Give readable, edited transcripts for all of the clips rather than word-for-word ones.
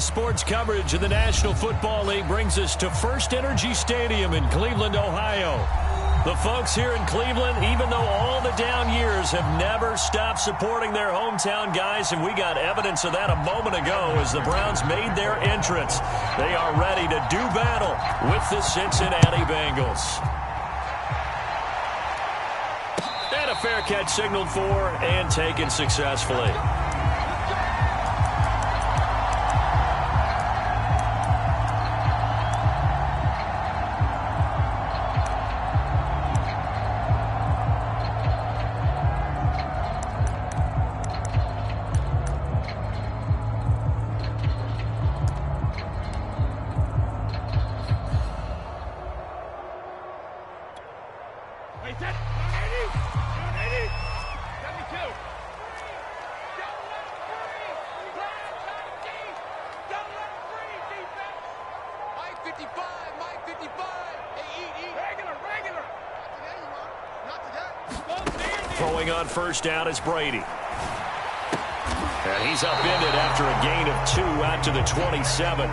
Today's sports coverage of the National Football League brings us to First Energy Stadium in Cleveland, Ohio. The folks here in Cleveland, even though all the down years, have never stopped supporting their hometown guys, and we got evidence of that a moment ago as the Browns made their entrance. They are ready to do battle with the Cincinnati Bengals. And a fair catch signaled for and taken successfully. Throwing on first down is Brady. And he's upended after a gain of 2 out to the 27.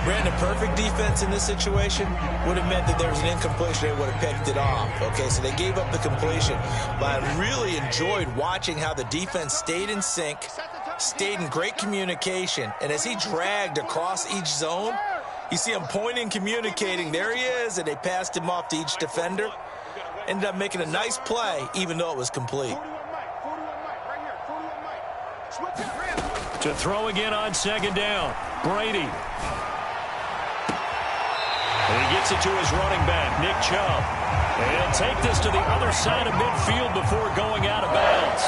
Brandon, perfect defense in this situation would have meant that there was an incompletion. They would have picked it off. Okay, so they gave up the completion. But I really enjoyed watching how the defense stayed in sync, stayed in great communication. And as he dragged across each zone, you see him pointing, communicating. There he is, and they passed him off to each defender. Ended up making a nice play, even though it was complete. To throw again on second down, Brady. And he gets it to his running back, Nick Chubb. And take this to the other side of midfield before going out of bounds.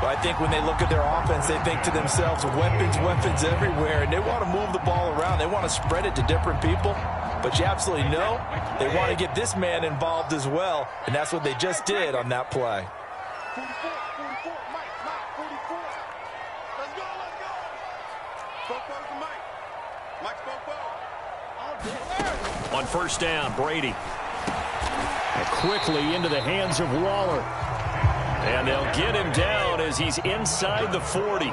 Well, I think when they look at their offense, they think to themselves, weapons, weapons everywhere, and they want to move the ball around. They want to spread it to different people. But you absolutely know they want to get this man involved as well, and that's what they just did on that play. 44, 44, Mike, 44. Let's go. Spoke to Mike. Mike spoke. On first down, Brady. And quickly into the hands of Waller. And they'll get him down as he's inside the 40.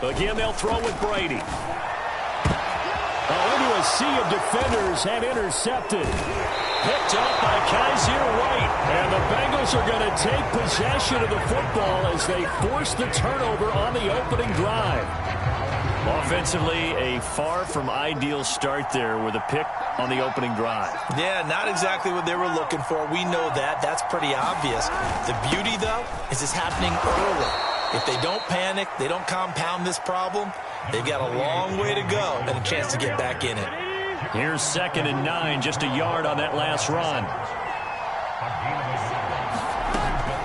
Again, they'll throw with Brady. Into a sea of defenders and intercepted. Picked up by Kaiser White. And the Bengals are going to take possession of the football as they force the turnover on the opening drive. Offensively, a far from ideal start there with a pick on the opening drive. Yeah, not exactly what they were looking for. We know that. That's pretty obvious. The beauty, though, is it's happening early. If they don't panic, they don't compound this problem, they've got a long way to go and a chance to get back in it. Here's 2nd and 9, just a yard on that last run.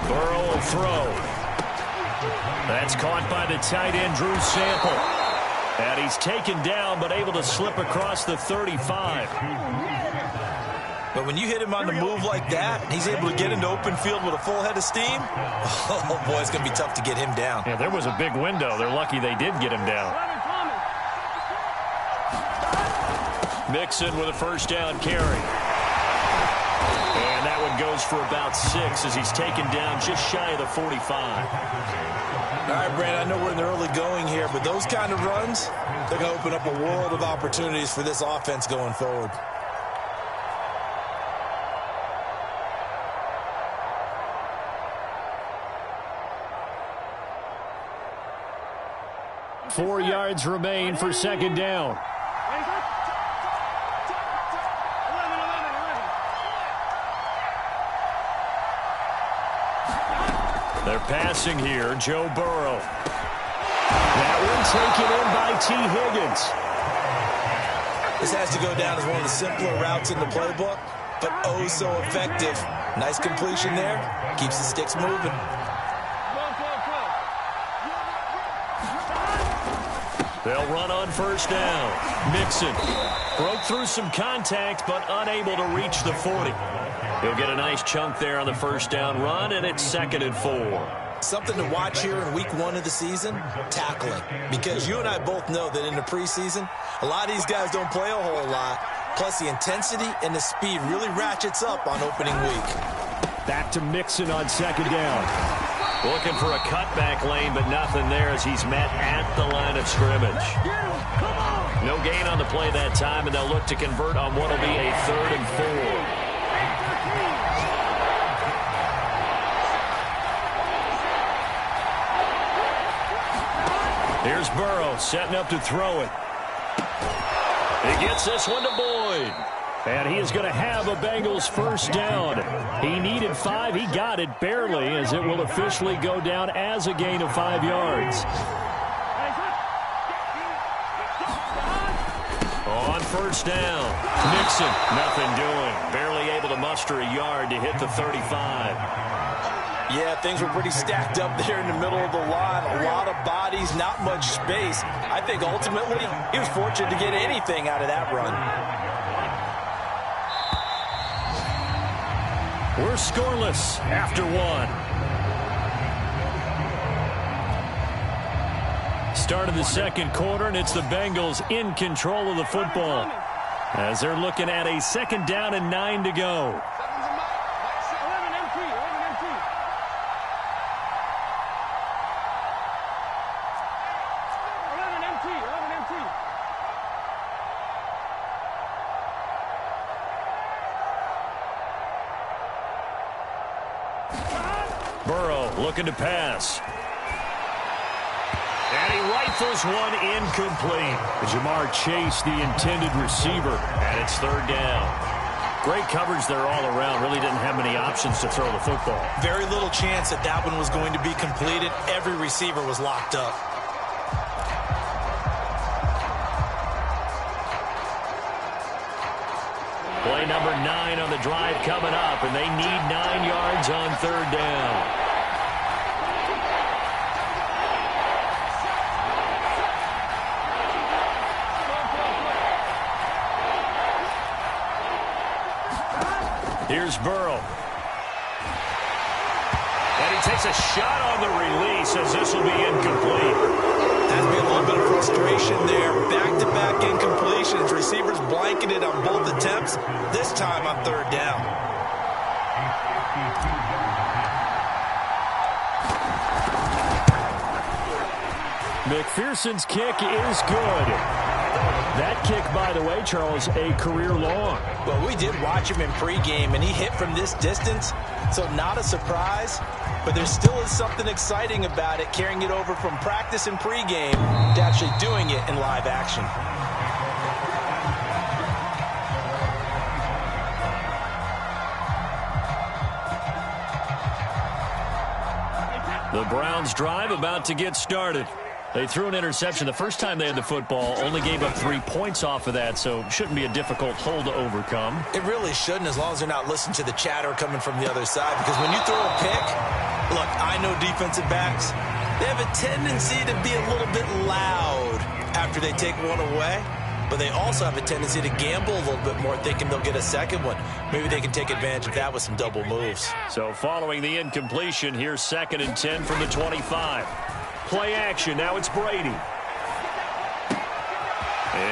Burrow will throw. That's caught by the tight end, Drew Sample. And he's taken down, but able to slip across the 35. But when you hit him on the move like that, he's able to get into open field with a full head of steam, oh, boy, it's going to be tough to get him down. Yeah, there was a big window. They're lucky they did get him down. Mixon with a first down carry. And that one goes for about 6 as he's taken down just shy of the 45. All right, Brandon, I know we're in the early going here, but those kind of runs, they're going to open up a world of opportunities for this offense going forward. Four yards remain for second down. They're passing here, Joe Burrow. That one taken in by T. Higgins. This has to go down as one of the simpler routes in the playbook, but oh so effective. Nice completion there. Keeps the sticks moving. They'll run on first down. Mixon broke through some contact, but unable to reach the 40. He'll get a nice chunk there on the first down run, and it's 2nd and 4. Something to watch here in week 1 of the season, tackling. Because you and I both know that in the preseason, a lot of these guys don't play a whole lot. Plus, the intensity and the speed really ratchets up on opening week. Back to Mixon on second down. Looking for a cutback lane, but nothing there as he's met at the line of scrimmage. No gain on the play that time, and they'll look to convert on what will be a 3rd and 4. Here's Burrow setting up to throw it. He gets this one to Boyd. And he is going to have a Bengals first down. He needed 5. He got it barely as it will officially go down as a gain of 5 yards. On first down, Mixon, nothing doing. Barely able to muster a yard to hit the 35. Yeah, things were pretty stacked up there in the middle of the line. A lot of bodies, not much space. I think ultimately he was fortunate to get anything out of that run. We're scoreless after 1. Start of the second quarter, and it's the Bengals in control of the football as they're looking at a 2nd down and 9 to go. Burrow looking to pass. And he rifles one incomplete. Jamar Chase, the intended receiver, and it's 3rd down. Great coverage there all around. Really didn't have many options to throw the football. Very little chance that that one was going to be completed. Every receiver was locked up. Play number 9 on the drive coming up, and they need 9 yards on 3rd down. Here's Burrow. And he takes a shot on the release as this will be incomplete. Has been a little bit of frustration there. Back-to-back incompletions. Receivers blanketed on both attempts, this time on 3rd down. McPherson's kick is good. That kick, by the way, Charles, a career long. Well, we did watch him in pregame, and he hit from this distance, so not a surprise. But there still is something exciting about it, carrying it over from practice and pregame to actually doing it in live action. The Browns drive about to get started. They threw an interception the first time they had the football, only gave up 3 points off of that, so shouldn't be a difficult hole to overcome. It really shouldn't, as long as they're not listening to the chatter coming from the other side, because when you throw a pick, look, I know defensive backs, they have a tendency to be a little bit loud after they take one away, but they also have a tendency to gamble a little bit more, thinking they'll get a second one. Maybe they can take advantage of that with some double moves. So following the incompletion, here's 2nd and 10 from the 25. Play action. Now it's Brady.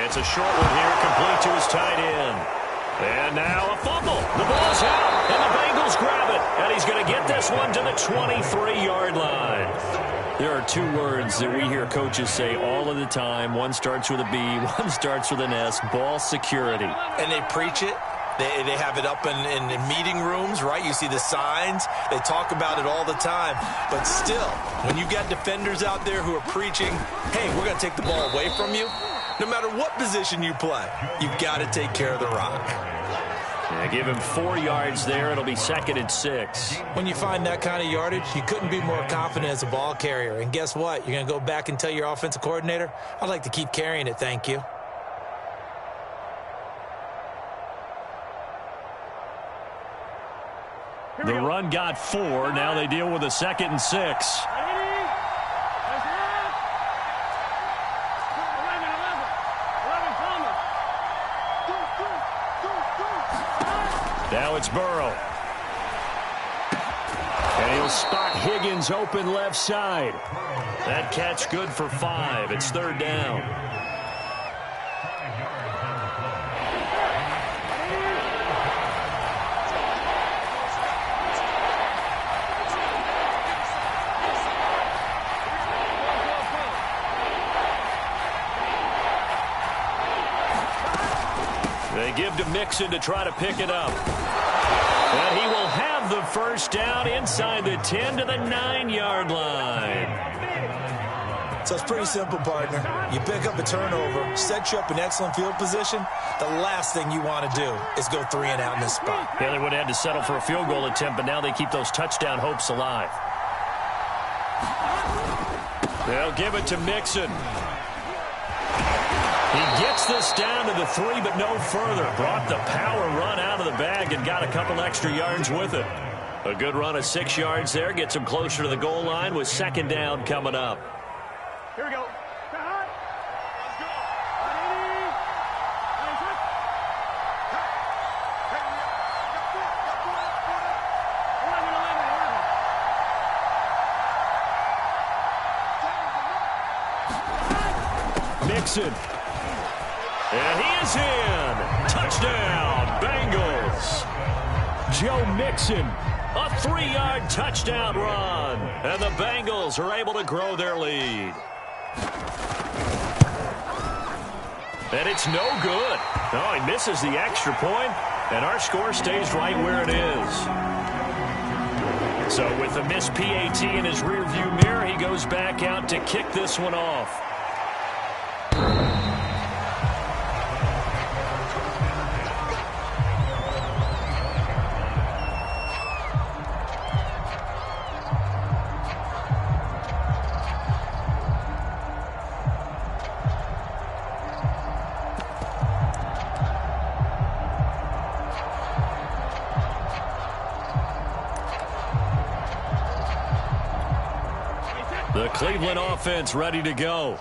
It's a short one here, complete to his tight end. And now a fumble. The ball's out, and the Bengals grab it. And he's going to get this one to the 23-yard line. There are 2 words that we hear coaches say all of the time. One starts with a B, one starts with an S, ball security. And they preach it. They have it up in meeting rooms, right? You see the signs. They talk about it all the time. But still, when you've got defenders out there who are preaching, hey, we're going to take the ball away from you, no matter what position you play, you've got to take care of the rock. Yeah, give him 4 yards there. It'll be 2nd and 6. When you find that kind of yardage, you couldn't be more confident as a ball carrier. And guess what? You're going to go back and tell your offensive coordinator, I'd like to keep carrying it, thank you. The run got 4. Now they deal with a 2nd and 6. Now it's Burrow. And And he'll spot Higgins open left side. That catch good for 5. It's third down. They give to Mixon to try to pick it up. And he will have the first down inside the 10 to the 9-yard line. So it's pretty simple, partner. You pick up a turnover, set you up in excellent field position. The last thing you want to do is go 3 and out in this spot. Yeah, they would have had to settle for a field goal attempt, but now they keep those touchdown hopes alive. They'll give it to Mixon. He gets this down to the 3, but no further. Brought the power run out of the bag and got a couple extra yards with it. A good run of 6 yards there. Gets him closer to the goal line with second down coming up. Here we go. Mixon. And he is in. Touchdown, Bengals. Joe Mixon, a 3-yard touchdown run. And the Bengals are able to grow their lead. And it's no good. Oh, he misses the extra point, and our score stays right where it is. So with the missed PAT in his rearview mirror, he goes back out to kick this one off. The Cleveland offense ready to go.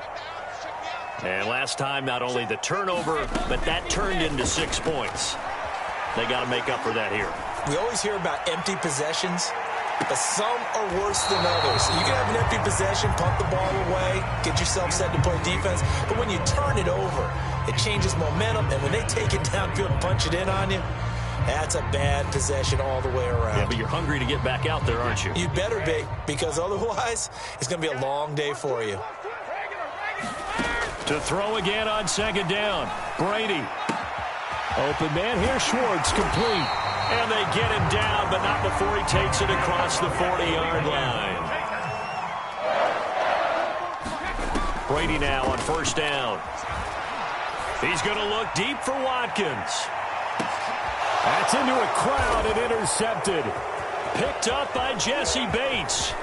And last time, not only the turnover, but that turned into 6 points. They got to make up for that here. We always hear about empty possessions, but some are worse than others. You can have an empty possession, pump the ball away, get yourself set to play defense, but when you turn it over, it changes momentum, and when they take it downfield and punch it in on you, that's a bad possession all the way around. Yeah, but you're hungry to get back out there, aren't you? You better be, because otherwise, it's going to be a long day for you. To throw again on second down. Brady. Open man here, Schwartz, complete. And they get him down, but not before he takes it across the 40-yard line. Brady now on first down. He's going to look deep for Watkins. That's into a crowd and intercepted. Picked up by Jesse Bates.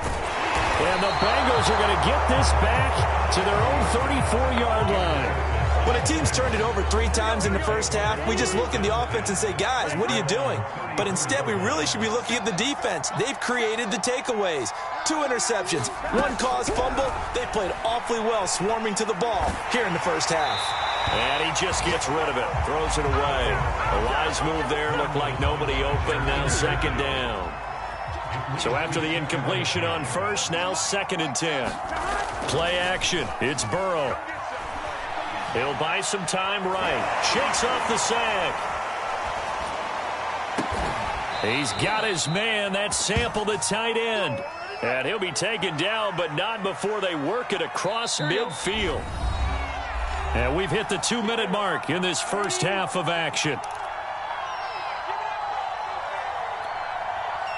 And the Bengals are going to get this back to their own 34-yard line. When a team's turned it over 3 times in the first half, we just look at the offense and say, guys, what are you doing? But instead, we really should be looking at the defense. They've created the takeaways. 2 interceptions, 1 caused fumble. They played awfully well swarming to the ball here in the first half. And he just gets rid of it, throws it away. A wise move there, looked like nobody open, now second down. So after the incompletion on first, now 2nd and 10. Play action, it's Burrow. He'll buy some time right, shakes off the sack. He's got his man, that's Sample, the tight end. And he'll be taken down, but not before they work it across midfield. And we've hit the 2-minute mark in this first half of action.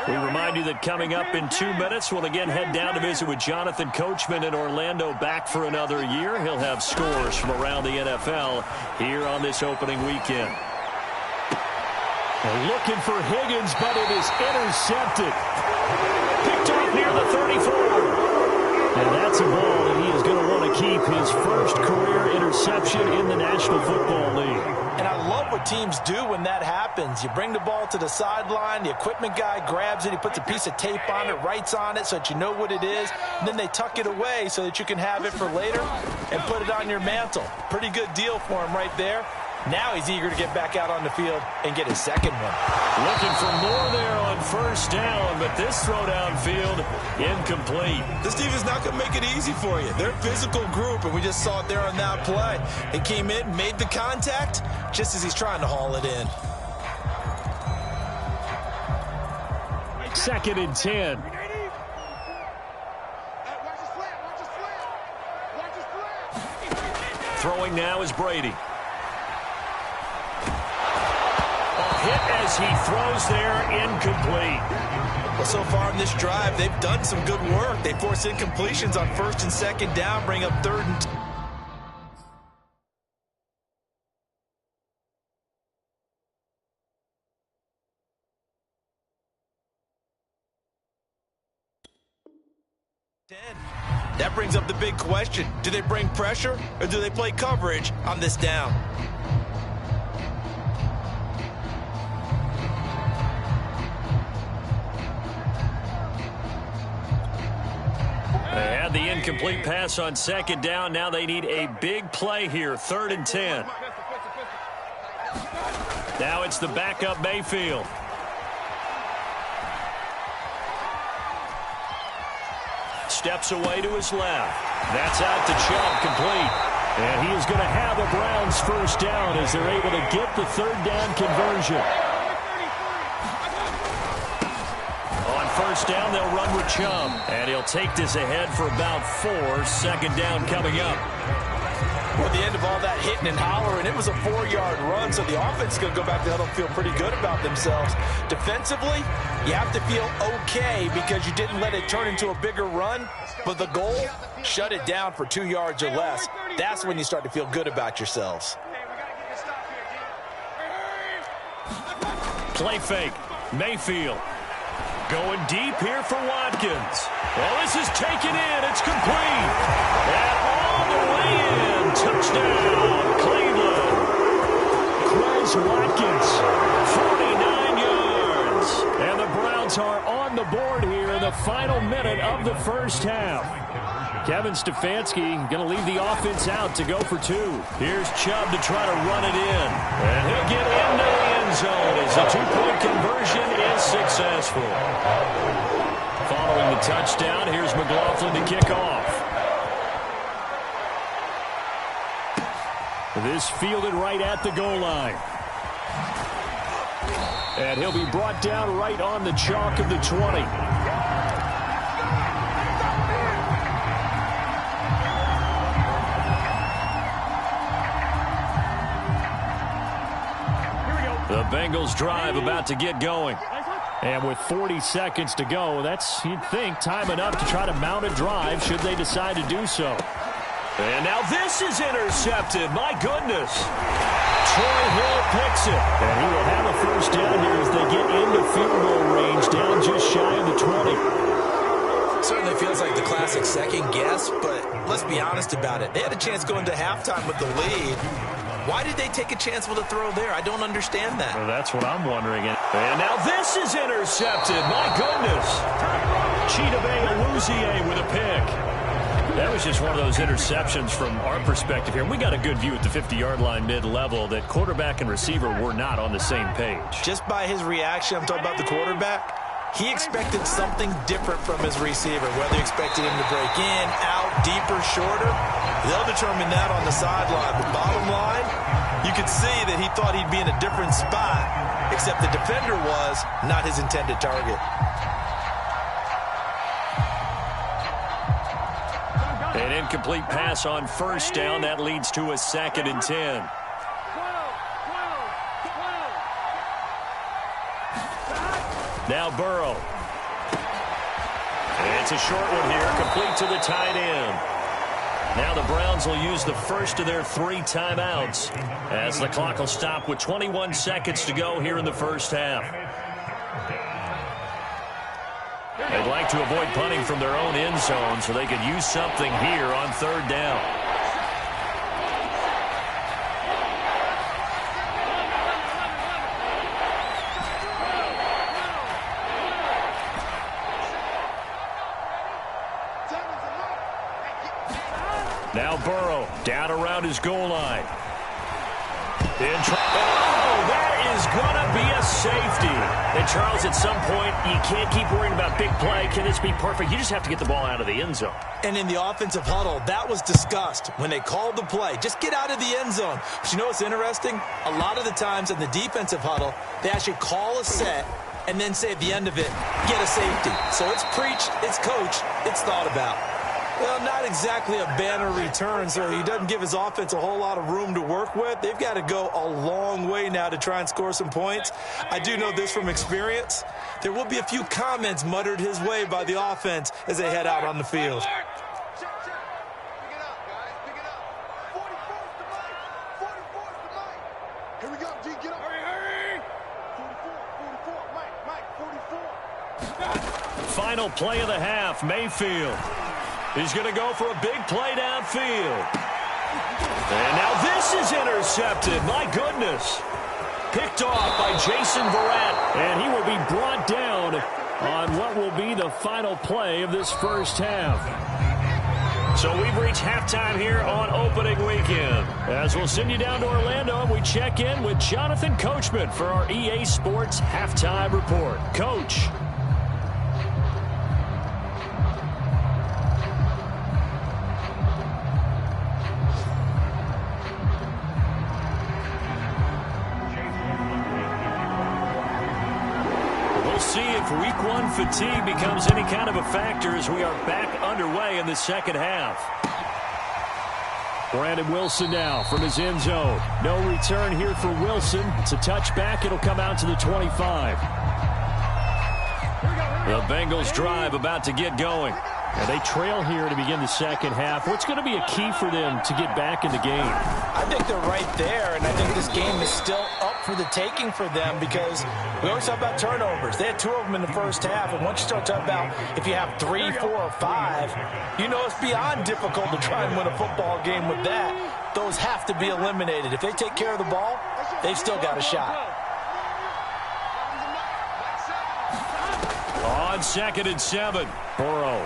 We remind you that coming up in 2 minutes, we'll again head down to visit with Jonathan Coachman in Orlando, back for another year. He'll have scores from around the NFL here on this opening weekend. And looking for Higgins, but it is intercepted. Picked off near the 34. And that's a ball that he is going to want to keep, his first career interception in the National Football League. And I love what teams do when that happens. You bring the ball to the sideline, the equipment guy grabs it, he puts a piece of tape on it, writes on it so that you know what it is, and then they tuck it away so that you can have it for later and put it on your mantle. Pretty good deal for him right there. Now he's eager to get back out on the field and get his second one. Looking for more there on first down, but this throw downfield incomplete. This defense not going to make it easy for you. They're a physical group, and we just saw it there on that play. He came in, made the contact, just as he's trying to haul it in. 2nd and 10. Throwing now is Brady. Hit as he throws there, incomplete. Well, so far in this drive, they've done some good work. They force incompletions on 1st and 2nd down, bring up 3rd and 10. That brings up the big question. Do they bring pressure or do they play coverage on this down? They had the incomplete pass on 2nd down. Now they need a big play here, 3rd and 10. Now it's the backup Mayfield. Steps away to his left. That's out to Chubb, complete. And he is going to have a Browns first down as they're able to get the 3rd down conversion. On first down, they'll run with Chubb. And he'll take this ahead for about 4. 2nd down coming up. Well, at the end of all that hitting and hollering, it was a 4-yard run, so the offense is going to go back to huddle and feel pretty good about themselves. Defensively, you have to feel okay because you didn't let it turn into a bigger run, but the goal, shut it down for 2 yards or less. That's when you start to feel good about yourselves. Play fake. Mayfield. Going deep here for Watkins. Well, this is taken in. It's complete. And all the way in. Touchdown, Cleveland. Chris Watkins, 49 yards. And the Browns are on the board here in the final minute of the first half. Kevin Stefanski going to leave the offense out to go for 2. Here's Chubb to try to run it in. And he'll get into the end zone as the 2-point conversion is successful. Following the touchdown, here's McLaughlin to kick off. This fielded right at the goal line. And he'll be brought down right on the chalk of the 20. The Bengals drive about to get going. And with 40 seconds to go, that's, you'd think, time enough to try to mount a drive should they decide to do so. And now this is intercepted. My goodness. Troy Hill picks it. And he will have a first down here as they get into field goal range down just shy of the 20. Certainly feels like the classic second guess, but let's be honest about it. They had a chance going to halftime with the lead. Why did they take a chance with a throw there? I don't understand that. Well, that's what I'm wondering. And now this is intercepted. My goodness. Chidobe Awuzie with a pick. That was just one of those interceptions from our perspective here. We got a good view at the 50-yard line mid-level that quarterback and receiver were not on the same page. Just by his reaction, I'm talking about the quarterback, he expected something different from his receiver, whether he expected him to break in, out, deeper, shorter. They'll determine that on the sideline. But bottom line, you could see that he thought he'd be in a different spot, except the defender was not his intended target. An incomplete pass on first down. That leads to a 2nd and 10. Now Burrow. It's a short one here, complete to the tight end. Now the Browns will use the first of their 3 timeouts as the clock will stop with 21 seconds to go here in the first half. They'd like to avoid punting from their own end zone so they could use something here on 3rd down. Now Burrow down around his goal line. That is going to be a safety. And, Charles, at some point, you can't keep worrying about big play. Can this be perfect? You just have to get the ball out of the end zone. And in the offensive huddle, that was discussed when they called the play. Just get out of the end zone. But you know what's interesting? A lot of the times in the defensive huddle, they actually call a set and then say at the end of it, get a safety. So it's preached, it's coached, it's thought about. Well, not exactly a banner return, so he doesn't give his offense a whole lot of room to work with. They've got to go a long way now to try and score some points. I do know this from experience. There will be a few comments muttered his way by the offense as they head out on the field. Here we go, G, get up. Hurry. 44, Mike, 44. Final play of the half, Mayfield. He's going to go for a big play downfield. And now this is intercepted. My goodness. Picked off by Jason Verrett. And he will be brought down on what will be the final play of this first half. So we've reached halftime here on opening weekend. As we'll send you down to Orlando, and we check in with Jonathan Coachman for our EA Sports Halftime Report. Coach. See if week one fatigue becomes any kind of a factor as we are back underway in the second half. Brandon Wilson now from his end zone. No return here for Wilson. It's a touchback. It'll come out to the 25. The Bengals drive about to get going. And they trail here to begin the second half. What's going to be a key for them to get back in the game? I think they're right there, and I think this game is still up for the taking for them because we always talk about turnovers. They had 2 of them in the first half, and once you start talking about if you have 3, 4, or 5, you know it's beyond difficult to try and win a football game with that. Those have to be eliminated. If they take care of the ball, they've still got a shot. On 2nd and 7, Burrow.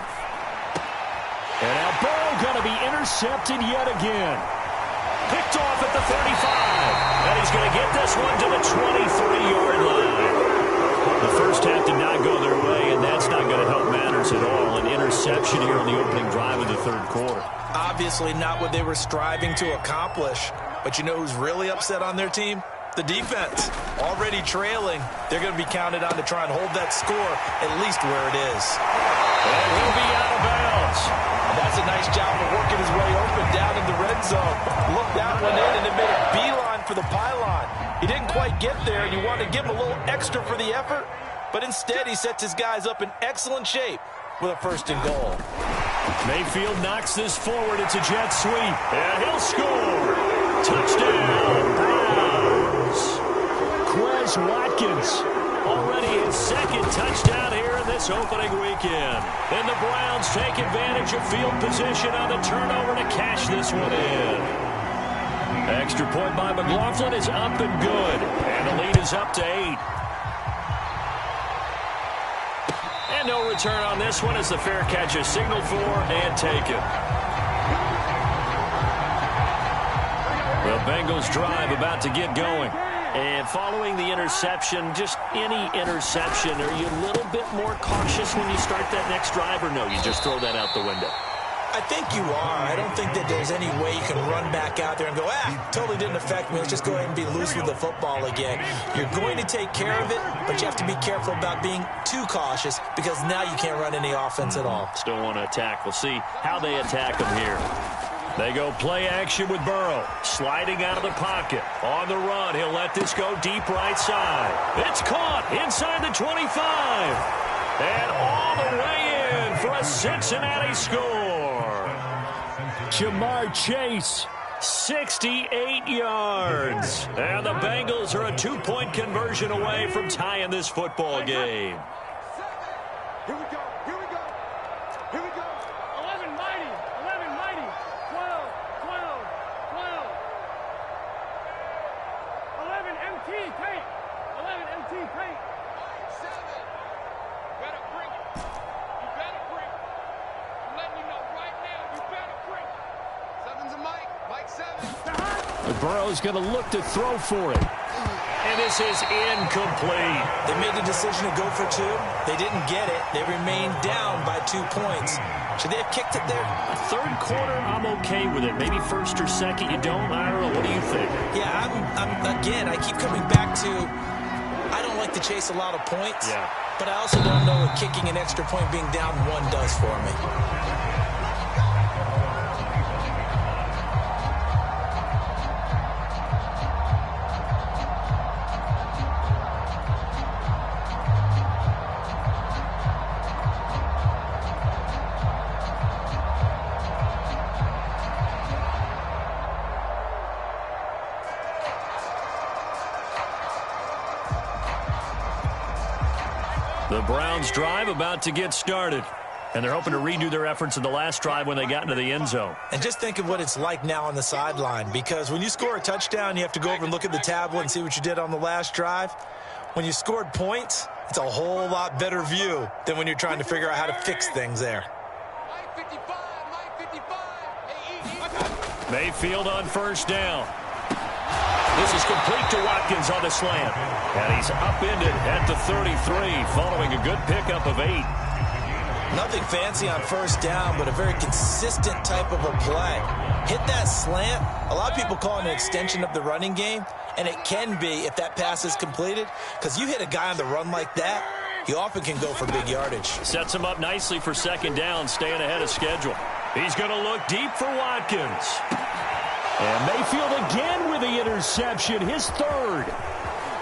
And now Burrow going to be intercepted yet again. Picked off at the 35. And he's going to get this one to the 23-yard line. The first half did not go their way, and that's not going to help matters at all. An interception here on the opening drive of the third quarter. Obviously not what they were striving to accomplish. But you know who's really upset on their team? The defense. Already trailing. They're going to be counted on to try and hold that score at least where it is. And he'll be out of bounds. That's a nice job of working his way open down in the red zone. Looked that one in and it made a beeline for the pylon. He didn't quite get there, and you wanted to give him a little extra for the effort. But instead, he sets his guys up in excellent shape with a 1st and goal. Mayfield knocks this forward. It's a jet sweep. And he'll score. Touchdown, Browns. Quez Watkins. Already his 2nd touchdown here in this opening weekend. And the Browns take advantage of field position on the turnover to cash this one in. Extra point by McLaughlin is up and good. And the lead is up to 8. And no return on this one as the fair catch is signaled for and taken. The Bengals drive about to get going. And following the interception, just any interception, are you a little bit more cautious when you start that next drive, or no, you just throw that out the window? I think you are. I don't think that there's any way you can run back out there and go, totally didn't affect me. Let's just go ahead and be loose with the football again. You're going to take care of it, but you have to be careful about being too cautious because now you can't run any offense at all. Still want to attack. We'll see how they attack them here. They go play action with Burrow. Sliding out of the pocket. On the run, he'll let this go deep right side. It's caught inside the 25. And all the way in for a Cincinnati score. Jamar Chase, 68 yards. And the Bengals are a 2-point conversion away from tying this football game. Here we go. 11 mighty. 12. 11 MT paint. 11 MT paint. 7. Better bring it. You better bring it. I'm letting you know right now. You better bring it. 7's a Mike. Mike 7. Burrow's going to look to throw for it. And this is incomplete. They made the decision to go for 2. They didn't get it. They remained down by 2 points. Should they have kicked it there? Third quarter, I'm okay with it. Maybe first or second, you don't. I don't know. What do you think? Yeah, again, I keep coming back to I don't like to chase a lot of points. Yeah. But I also don't know what kicking an extra point being down 1 does for me. The Browns drive about to get started. And they're hoping to redo their efforts in the last drive when they got into the end zone. And just think of what it's like now on the sideline, because when you score a touchdown, you have to go over and look at the tablet and see what you did on the last drive. When you scored points, it's a whole lot better view than when you're trying to figure out how to fix things there. Mayfield on first down. This is complete to Watkins on the slant. And he's upended at the 33 following a good pickup of 8. Nothing fancy on first down, but a very consistent type of a play. Hit that slant. A lot of people call it an extension of the running game, and it can be if that pass is completed, because you hit a guy on the run like that, he often can go for big yardage. Sets him up nicely for second down, staying ahead of schedule. He's going to look deep for Watkins. And Mayfield again with the interception, his third.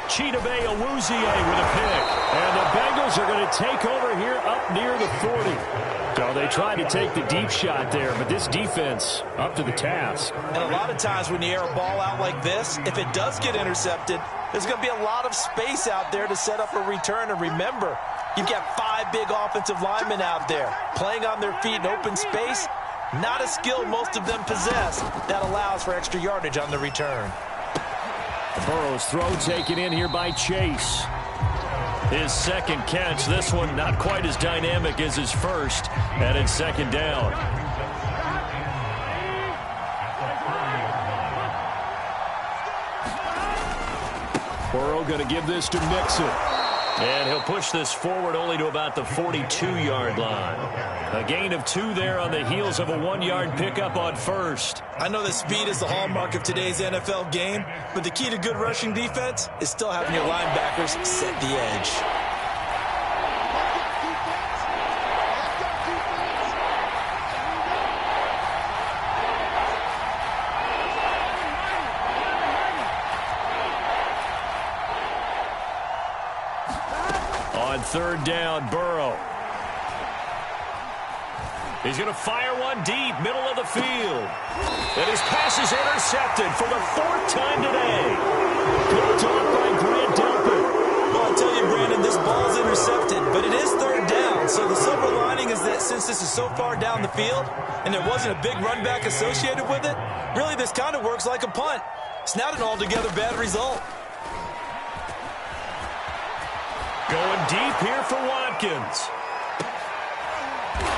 Chidobe Awuzie with a pick. And the Bengals are going to take over here up near the 40. So they tried to take the deep shot there, but this defense up to the task. And a lot of times when you air a ball out like this, if it does get intercepted, there's going to be a lot of space out there to set up a return. And remember, you've got 5 big offensive linemen out there playing on their feet in open space. Not a skill most of them possess that allows for extra yardage on the return. Burrow's throw taken in here by Chase. His second catch. This one not quite as dynamic as his first. And it's second down. Burrow going to give this to Mixon. And he'll push this forward only to about the 42-yard line. A gain of 2 there on the heels of a 1-yard pickup on first. I know that speed is the hallmark of today's NFL game, but the key to good rushing defense is still having your linebackers set the edge. On third down, Burrow. He's going to fire one deep, middle of the field. And his pass is intercepted for the 4th time today. Picked off by Grant Delpit. Well, I tell you, Brandon, this ball's intercepted, but it is third down. So the silver lining is that since this is so far down the field and there wasn't a big run back associated with it, really this kind of works like a punt. It's not an altogether bad result. Going deep here for Watkins.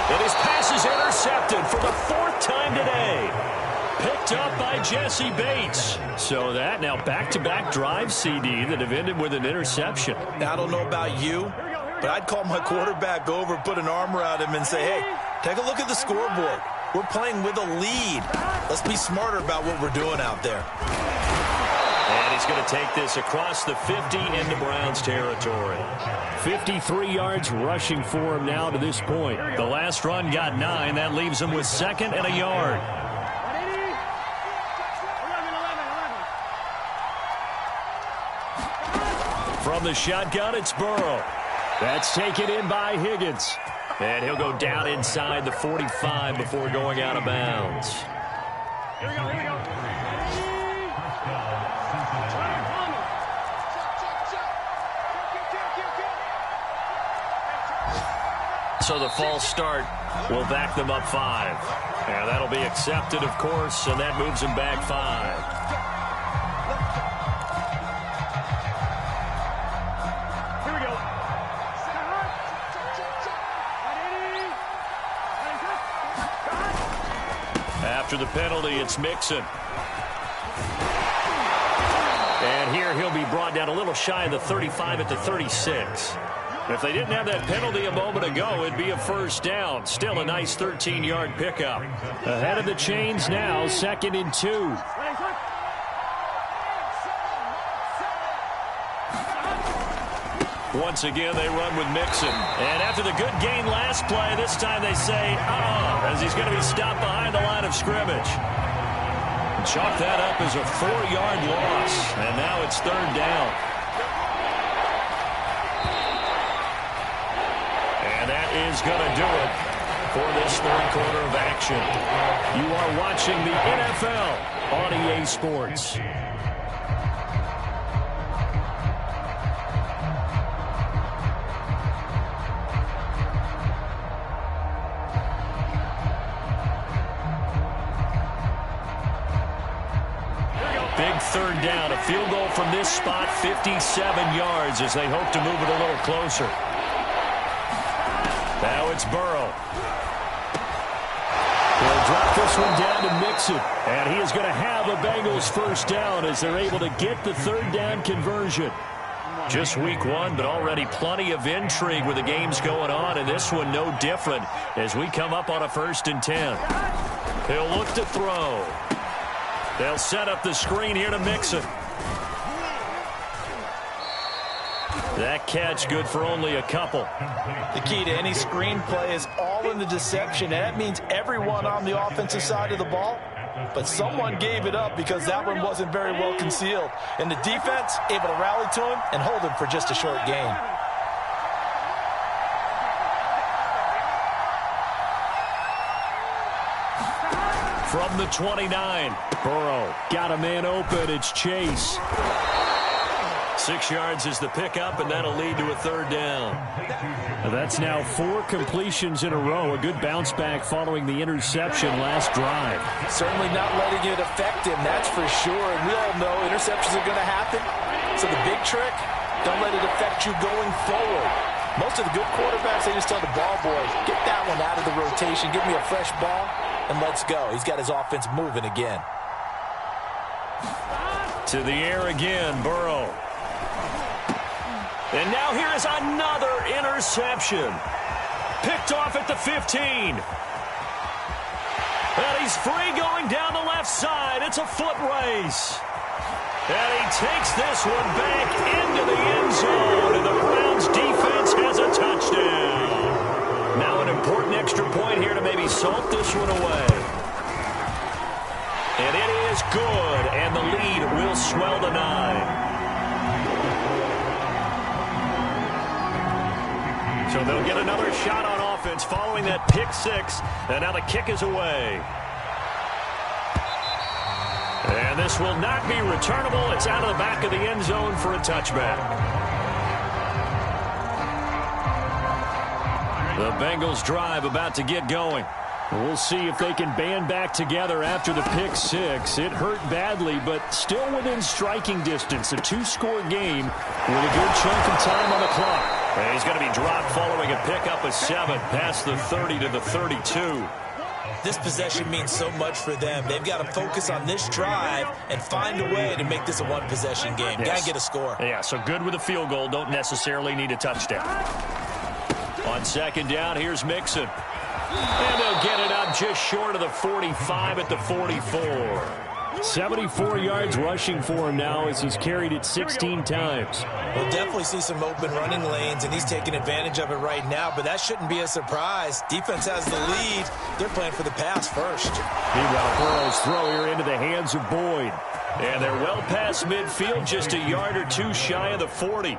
And his pass is intercepted for the 4th time today. Picked up by Jesse Bates. So that now back-to-back drives, CD, that have ended with an interception. Now, I don't know about you, but I'd call my quarterback over, put an arm around him, and say, hey, take a look at the scoreboard. We're playing with a lead. Let's be smarter about what we're doing out there. And he's going to take this across the 50 into Browns territory. 53 yards rushing for him now to this point. The last run got 9. That leaves him with 2nd and a yard. From the shotgun, it's Burrow. That's taken in by Higgins. And he'll go down inside the 45 before going out of bounds. Here we go. So the false start will back them up 5. And that'll be accepted, of course, and that moves them back 5. After the penalty, it's Mixon. And here he'll be brought down a little shy of the 35 at the 36. If they didn't have that penalty a moment ago, it'd be a first down. Still a nice 13-yard pickup. Ahead of the chains now, 2nd and 2. Once again, they run with Mixon. And after the good gain last play, this time they say, as he's going to be stopped behind the line of scrimmage. Chalk that up as a 4-yard loss. And now it's 3rd down. And that is going to do it for this 3rd quarter of action. You are watching the NFL on EA Sports. Big 3rd down. A field goal from this spot, 57 yards as they hope to move it a little closer. Now it's Burrow. They'll drop this one down to Mixon. And he is going to have a Bengals first down as they're able to get the 3rd down conversion. Just week 1, but already plenty of intrigue with the games going on, and this one no different as we come up on a 1st and 10. He'll look to throw. They'll set up the screen here to Mixon. That catch good for only a couple. The key to any screen play is all in the deception, and that means everyone on the offensive side of the ball. But someone gave it up because that one wasn't very well concealed. And the defense able to rally to him and hold him for just a short gain. From the 29, Burrow got a man open. It's Chase. 6 yards is the pickup, and that'll lead to a 3rd down. That's now 4 completions in a row. A good bounce back following the interception last drive. Certainly not letting it affect him, that's for sure. And we all know interceptions are going to happen. So the big trick, don't let it affect you going forward. Most of the good quarterbacks, they just tell the ball boy, get that one out of the rotation, give me a fresh ball, and let's go. He's got his offense moving again. To the air again, Burrow. And now here is another interception. Picked off at the 15. And he's free going down the left side. It's a foot race. And he takes this one back into the end zone. And the Browns defense has a touchdown. Now an important extra point here to maybe salt this one away. And it is good. And the lead will swell to 9. So they'll get another shot on offense following that pick 6. And now the kick is away. And this will not be returnable. It's out of the back of the end zone for a touchback. The Bengals drive about to get going. We'll see if they can band back together after the pick 6. It hurt badly, but still within striking distance. A 2-score game with a good chunk of time on the clock. And he's going to be dropped following a pickup of 7 past the 30 to the 32. This possession means so much for them. They've got to focus on this drive and find a way to make this a one-possession game. Yes. Got to get a score. Yeah, so good with a field goal. Don't necessarily need a touchdown. On 2nd down, here's Mixon. And they'll get it up just short of the 45 at the 44. 74 yards rushing for him now as he's carried it 16 times. We'll definitely see some open running lanes, and he's taking advantage of it right now, but that shouldn't be a surprise. Defense has the lead. They're playing for the pass first. Meanwhile, Burrow's throw here into the hands of Boyd. And they're well past midfield, just a yard or 2 shy of the 40.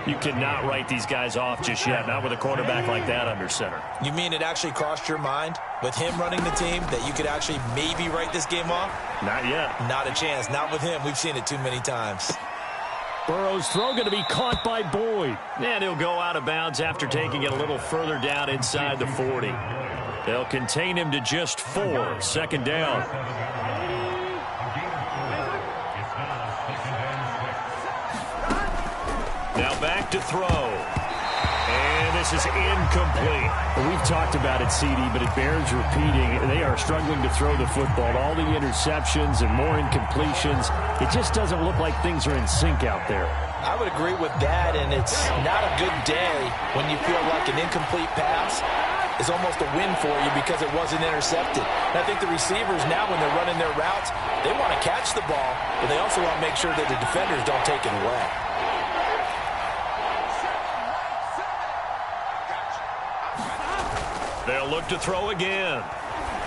You cannot write these guys off just yet, not with a quarterback like that under center. You mean it actually crossed your mind with him running the team that you could actually maybe write this game off? Not yet. Not a chance. Not with him. We've seen it too many times. Burrow's throw going to be caught by Boyd. And he'll go out of bounds after taking it a little further down inside the 40. They'll contain him to just 4. 2nd down. Now back to throw. And this is incomplete. We've talked about it, CD, but it bears repeating. They are struggling to throw the football. All the interceptions and more incompletions. It just doesn't look like things are in sync out there. I would agree with that, and it's not a good day when you feel like an incomplete pass is almost a win for you because it wasn't intercepted. And I think the receivers now, when they're running their routes, they want to catch the ball, but they also want to make sure that the defenders don't take it away. They'll look to throw again.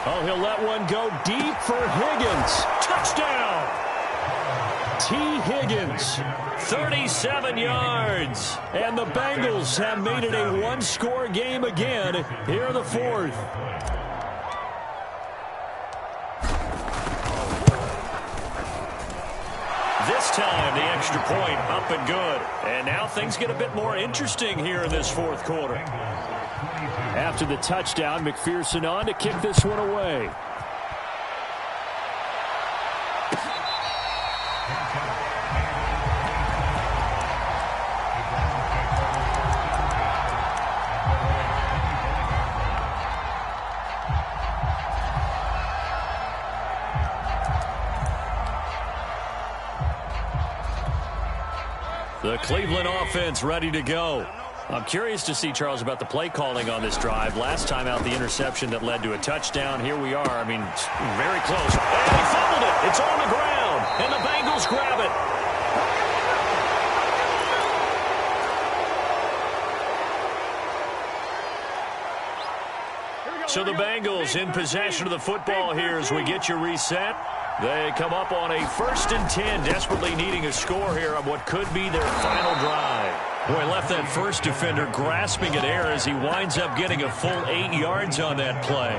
Oh, he'll let one go deep for Higgins. Touchdown! T. Higgins, 37 yards. And the Bengals have made it a one-score game again here in the fourth. This time, the extra point up and good. And now things get a bit more interesting here in this fourth quarter. After the touchdown, McPherson on to kick this one away. The Cleveland offense ready to go. I'm curious to see, Charles, about the play calling on this drive. Last time out, the interception that led to a touchdown. Here we are. I mean, very close. And he fumbled it. It's on the ground. And the Bengals grab it. So the Bengals in possession of the football here as we get you reset. They come up on a 1st and 10, desperately needing a score here on what could be their final drive. Boy, left that first defender grasping at air as he winds up getting a full 8 yards on that play.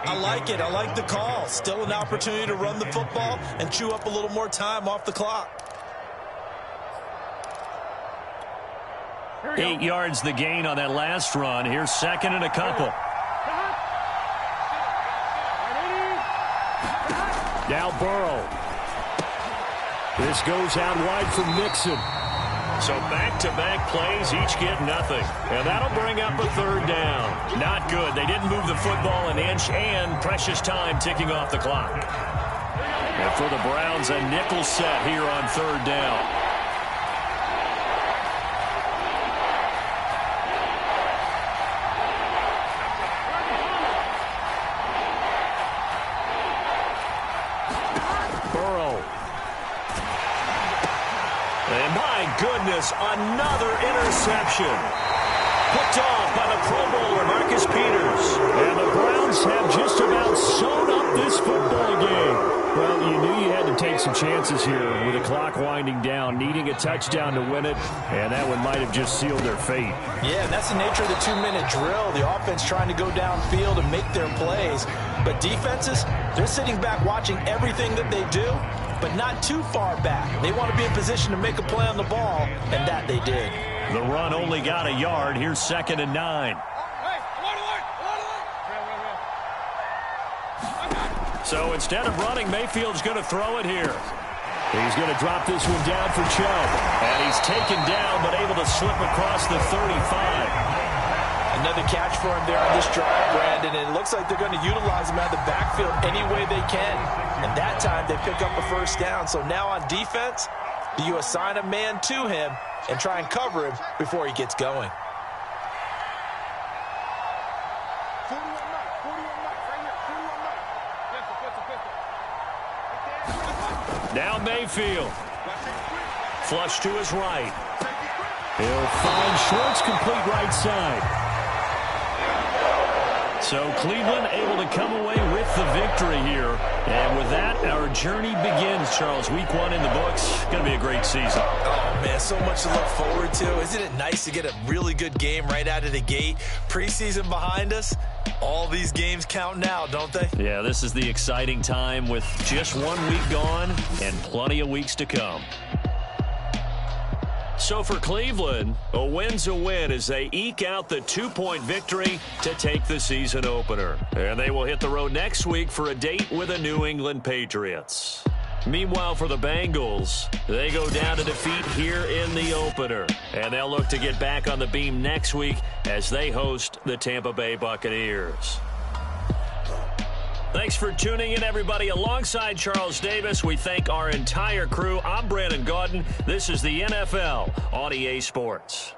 I like it. I like the call. Still an opportunity to run the football and chew up a little more time off the clock. 8 yards the gain on that last run. Here's 2nd and a couple. Now Burrow. This goes out wide for Mixon. So back-to-back plays, each get nothing. And that'll bring up a 3rd down. Not good. They didn't move the football an inch, and precious time ticking off the clock. And for the Browns, a nickel set here on 3rd down. Goodness, another interception. Picked off by the Pro Bowler, Marcus Peters. And the Browns have just about sewn up this football game. Well, you knew you had to take some chances here with the clock winding down, needing a touchdown to win it, and that one might have just sealed their fate. Yeah, and that's the nature of the 2-minute drill. The offense trying to go downfield and make their plays. But defenses, they're sitting back watching everything that they do, but not too far back. They want to be in position to make a play on the ball, and that they did. The run only got a yard. Here's 2nd and 9. So instead of running, Mayfield's going to throw it here. He's going to drop this one down for Chubb. And he's taken down, but able to slip across the 35. Another catch for him there on this drive, Brandon, and it looks like they're going to utilize him out of the backfield any way they can. And that time, they pick up a 1st down. So now on defense, you assign a man to him and try and cover him before he gets going. Now Mayfield. Flush to his right. He'll find Schwartz, complete right side. So Cleveland able to come away with the victory here. And with that, our journey begins, Charles. Week 1 in the books. Going to be a great season. Oh, man, so much to look forward to. Isn't it nice to get a really good game right out of the gate? Preseason behind us. All these games count now, don't they? Yeah, this is the exciting time with just 1 week gone and plenty of weeks to come. So for Cleveland, a win's a win as they eke out the 2-point victory to take the season opener. And they will hit the road next week for a date with the New England Patriots. Meanwhile, for the Bengals, they go down to defeat here in the opener. And they'll look to get back on the beam next week as they host the Tampa Bay Buccaneers. Thanks for tuning in, everybody. Alongside Charles Davis, we thank our entire crew. I'm Brandon Gaudin. This is the NFL on EA Sports.